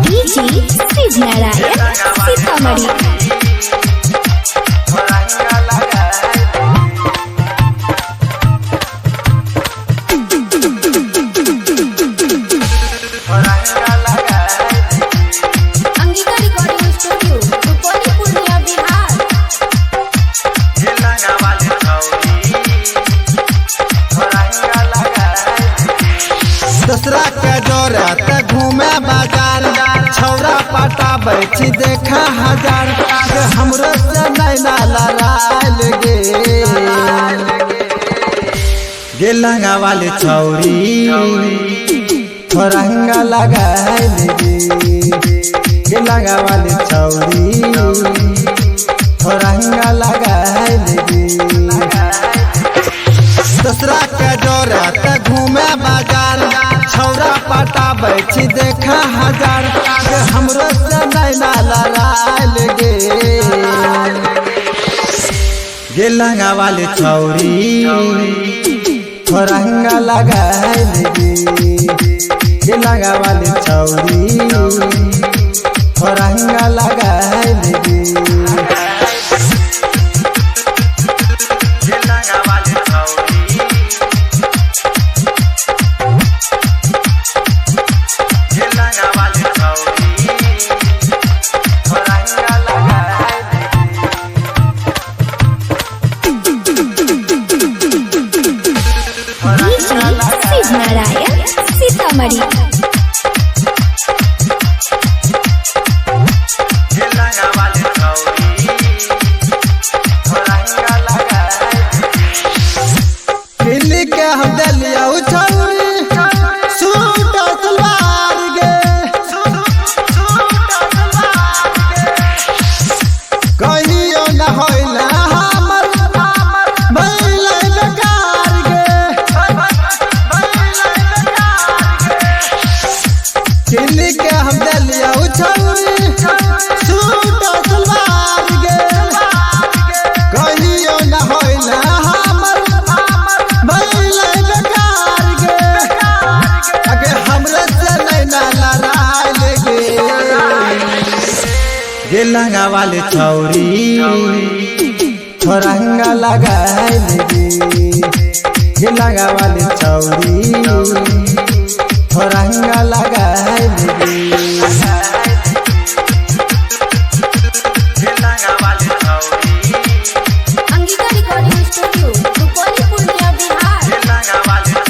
DJ Shiv Narayan Sitamarhi. Angika recording studio Supaul Purnia Bihar. दूसरा के जोरा ते घूमे बाजार छौरा पाटा बैठी देखा हजार हमरो से नैना लड़ाइल गे लंगा वाली छौरी थोरंगा लगाइल गे लंगा वाली छौरी थोरंगा लगाइल दूसरा के जोरा ते घूमे बाजार छौरा पाटा बैठी देखा हजार हमरो से नैना लड़ाइल गे लंगा वाली छौरी थोरंगा लगाइल गे लंगा वाली छौरी थोरंगा लगाइल डीजे शिव नारायण सीतामढ़ी। दिल्ली के हम दिलिया छौरी सूट सलवार गे कहियो न होइला हमर भइले बेकार गे दिल्ली के हम दिलिया छौरी सूट सलवार गे कहियो न होइला हमर भइले बेकार गे हमरे से नैना लड़ाइल गे लंगा वाली छौरी थोरंगा लगाइल गे लंगा वाली छौरी थोरंगा लगाइल Angika recording studio Supaul Purnia Bihar.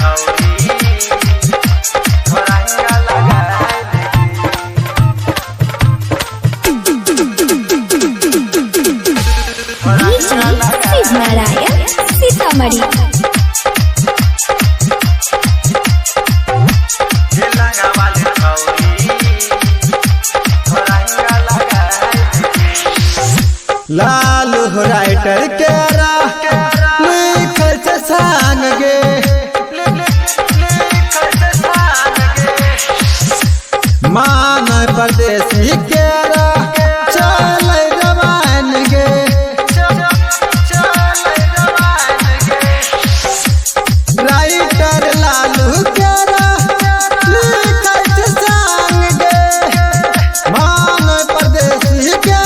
DJ Shiv Narayan Sitamarhi. Lalu writer के लिखल से सांग गे मान परदेसी के चल रवान गे राइटर लालू के लिखल से सांग गे मान परदेसी के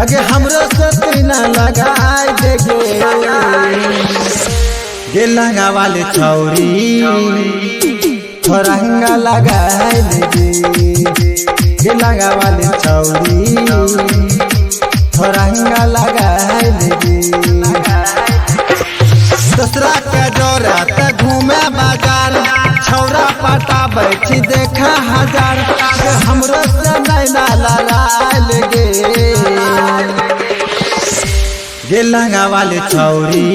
अगे हमरो से तीना लगाई दे गे लंगा वाली छौरी थोरंगा लगाइल गे लंगा वाली छौरी थोरंगा लगाइल दूसरा के जोरा ते घूमे बाजार छौरा पाटा बैठी देखा हजार हमरो से नैना लड़ाइल गे लंगा वाली छौरी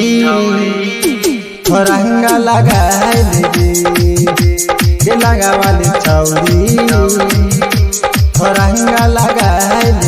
थोरंगा लगाइल गे लंगा वाली छौरी थोरंगा लगाइल